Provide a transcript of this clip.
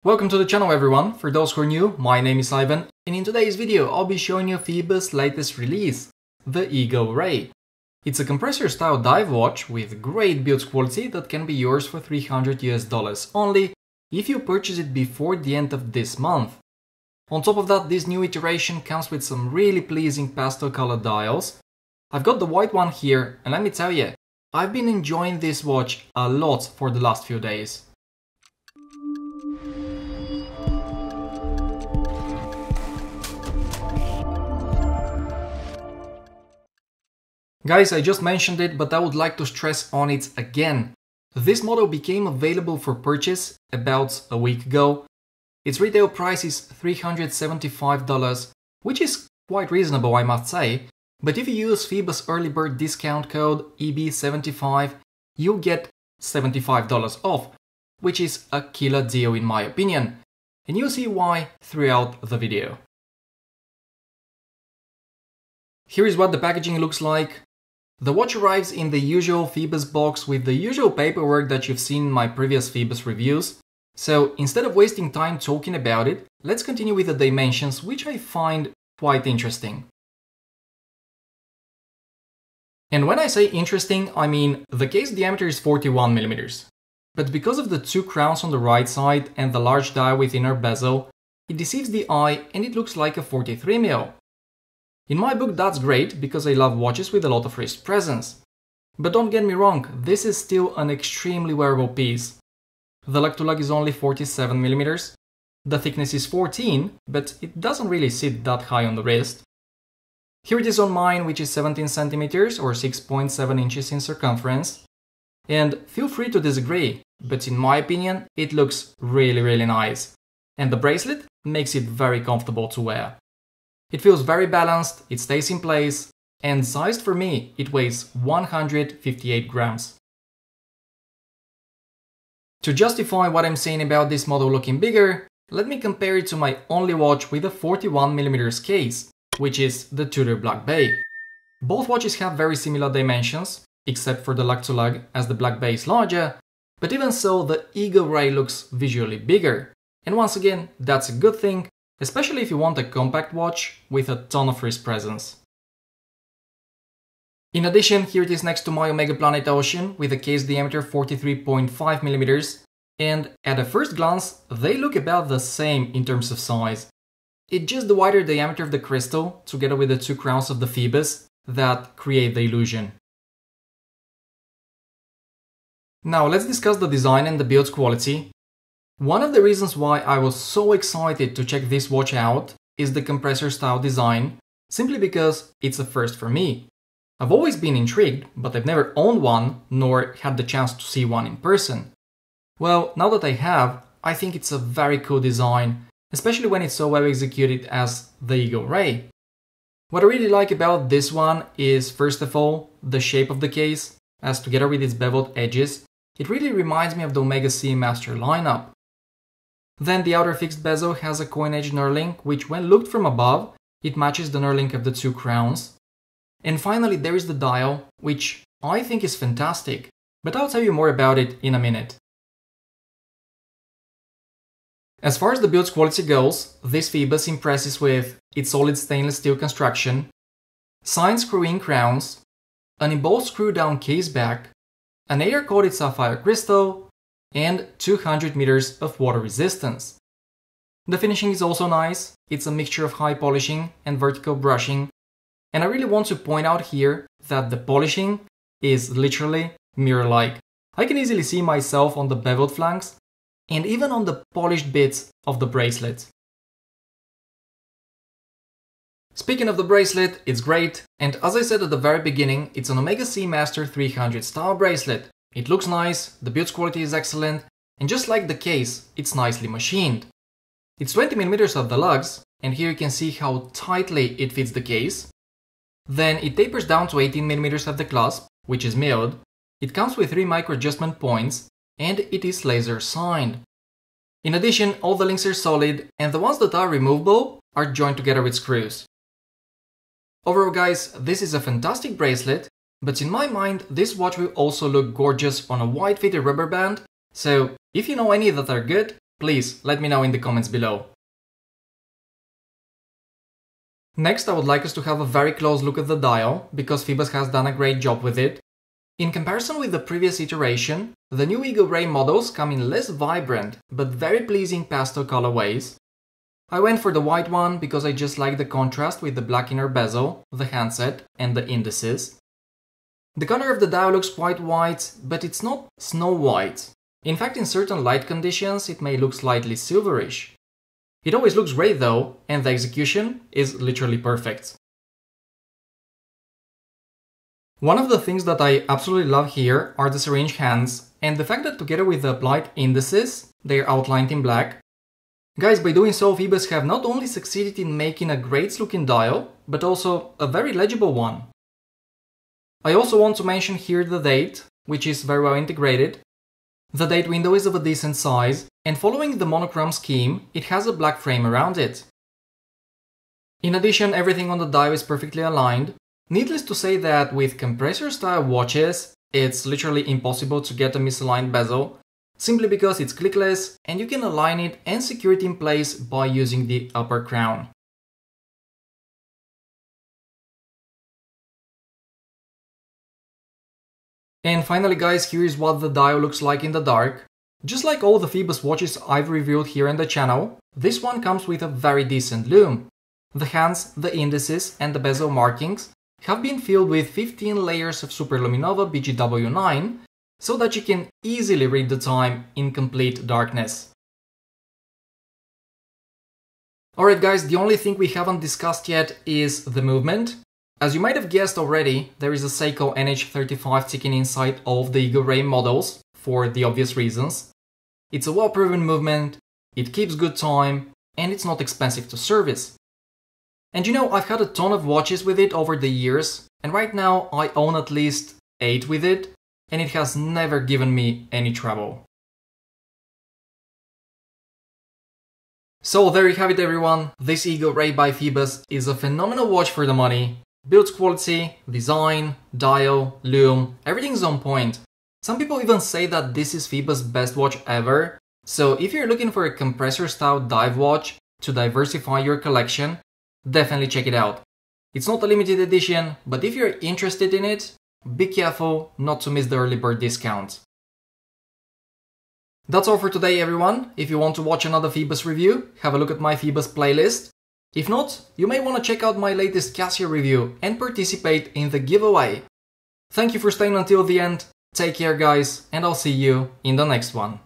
Welcome to the channel everyone. For those who are new, my name is Ivan, and in today's video I'll be showing you Phoibos' latest release, the Eagle Ray. It's a compressor style dive watch with great build quality that can be yours for $300 only if you purchase it before the end of this month. On top of that, this new iteration comes with some really pleasing pastel colored dials. I've got the white one here, and let me tell you, I've been enjoying this watch a lot for the last few days. Guys, I just mentioned it, but I would like to stress on it again. This model became available for purchase about a week ago. Its retail price is $375, which is quite reasonable, I must say. But if you use Phoibos early bird discount code EB75, you'll get $75 off, which is a killer deal in my opinion. And you'll see why throughout the video. Here is what the packaging looks like. The watch arrives in the usual Phoibos box with the usual paperwork that you've seen in my previous Phoibos reviews. So instead of wasting time talking about it, let's continue with the dimensions, which I find quite interesting. And when I say interesting, I mean the case diameter is 41mm. But because of the two crowns on the right side and the large dial with inner bezel, it deceives the eye and it looks like a 43mm. In my book, that's great because I love watches with a lot of wrist presence. But don't get me wrong, this is still an extremely wearable piece. The lug to lug is only 47mm, the thickness is 14, but it doesn't really sit that high on the wrist. Here it is on mine, which is 17 centimeters or 6.7 inches in circumference. And feel free to disagree, but in my opinion, it looks really nice. And the bracelet makes it very comfortable to wear. It feels very balanced, it stays in place, and sized for me, it weighs 158 grams. To justify what I'm saying about this model looking bigger, let me compare it to my only watch with a 41mm case, which is the Tudor Black Bay. Both watches have very similar dimensions, except for the lug to lug, as the Black Bay is larger, but even so, the Eagle Ray looks visually bigger. And once again, that's a good thing, especially if you want a compact watch with a ton of wrist presence. In addition, here it is next to my Omega Planet Ocean with a case diameter 43.5mm, and at a first glance, they look about the same in terms of size. It's just the wider diameter of the crystal, together with the two crowns of the Phoibos, that create the illusion. Now let's discuss the design and the build quality. One of the reasons why I was so excited to check this watch out is the compressor style design, simply because it's a first for me. I've always been intrigued, but I've never owned one, nor had the chance to see one in person. Well, now that I have, I think it's a very cool design, especially when it's so well executed as the Eagle Ray. What I really like about this one is, first of all, the shape of the case, as together with its beveled edges, it really reminds me of the Omega Seamaster lineup. Then the outer fixed bezel has a coin-edged knurling, which when looked from above, it matches the knurling of the two crowns. And finally there is the dial, which I think is fantastic, but I'll tell you more about it in a minute. As far as the build quality goes, this Phoibos impresses with its solid stainless steel construction, signed screw-in crowns, an embossed screw-down case back, an air-coated sapphire crystal, and 200 meters of water resistance. The finishing is also nice, it's a mixture of high polishing and vertical brushing, and I really want to point out here that the polishing is literally mirror-like. I can easily see myself on the beveled flanks and even on the polished bits of the bracelet. Speaking of the bracelet, it's great, and as I said at the very beginning, it's an Omega Seamaster 300 style bracelet. It looks nice, the build quality is excellent, and just like the case, it's nicely machined. It's 20mm at the lugs, and here you can see how tightly it fits the case. Then it tapers down to 18mm at the clasp, which is milled. It comes with 3 micro adjustment points, and it is laser signed. In addition, all the links are solid, and the ones that are removable are joined together with screws. Overall guys, this is a fantastic bracelet, but in my mind, this watch will also look gorgeous on a wide fitted rubber band, so if you know any that are good, Please let me know in the comments below. Next, I would like us to have a very close look at the dial, because Phoibos has done a great job with it. In comparison with the previous iteration, the new Eagle Ray models come in less vibrant, but very pleasing pastel colorways. I went for the white one because I just like the contrast with the black inner bezel, the handset, and the indices. The color of the dial looks quite white, but it's not snow white. In fact, in certain light conditions, it may look slightly silverish. It always looks great though, and the execution is literally perfect. One of the things that I absolutely love here are the syringe hands, and the fact that together with the applied indices, they are outlined in black. Guys, by doing so, Phoibos have not only succeeded in making a great looking dial, but also a very legible one. I also want to mention here the date, which is very well integrated. The date window is of a decent size, and following the monochrome scheme, it has a black frame around it. In addition, everything on the dial is perfectly aligned. Needless to say that with compressor style watches, it's literally impossible to get a misaligned bezel, simply because it's clickless and you can align it and secure it in place by using the upper crown. And finally guys, here is what the dial looks like in the dark. Just like all the Phoibos watches I've reviewed here on the channel, this one comes with a very decent loom. The hands, the indices and the bezel markings have been filled with 15 layers of Superluminova BGW9, so that you can easily read the time in complete darkness. Alright guys, the only thing we haven't discussed yet is the movement. As you might have guessed already, there is a Seiko NH35 ticking inside all of the Eagle Ray models, for the obvious reasons. It's a well-proven movement, it keeps good time, and it's not expensive to service. And you know, I've had a ton of watches with it over the years, and right now I own at least 8 with it, and it has never given me any trouble. So there you have it everyone, this Eagle Ray by Phoibos is a phenomenal watch for the money. Build quality, design, dial, loom, everything's on point. Some people even say that this is Phoibos' best watch ever, so if you're looking for a compressor style dive watch to diversify your collection, definitely check it out. It's not a limited edition, but if you're interested in it, be careful not to miss the early bird discount. That's all for today everyone. If you want to watch another Phoibos review, have a look at my Phoibos playlist. If not, you may want to check out my latest Casio review and participate in the giveaway. Thank you for staying until the end, take care guys, and I'll see you in the next one.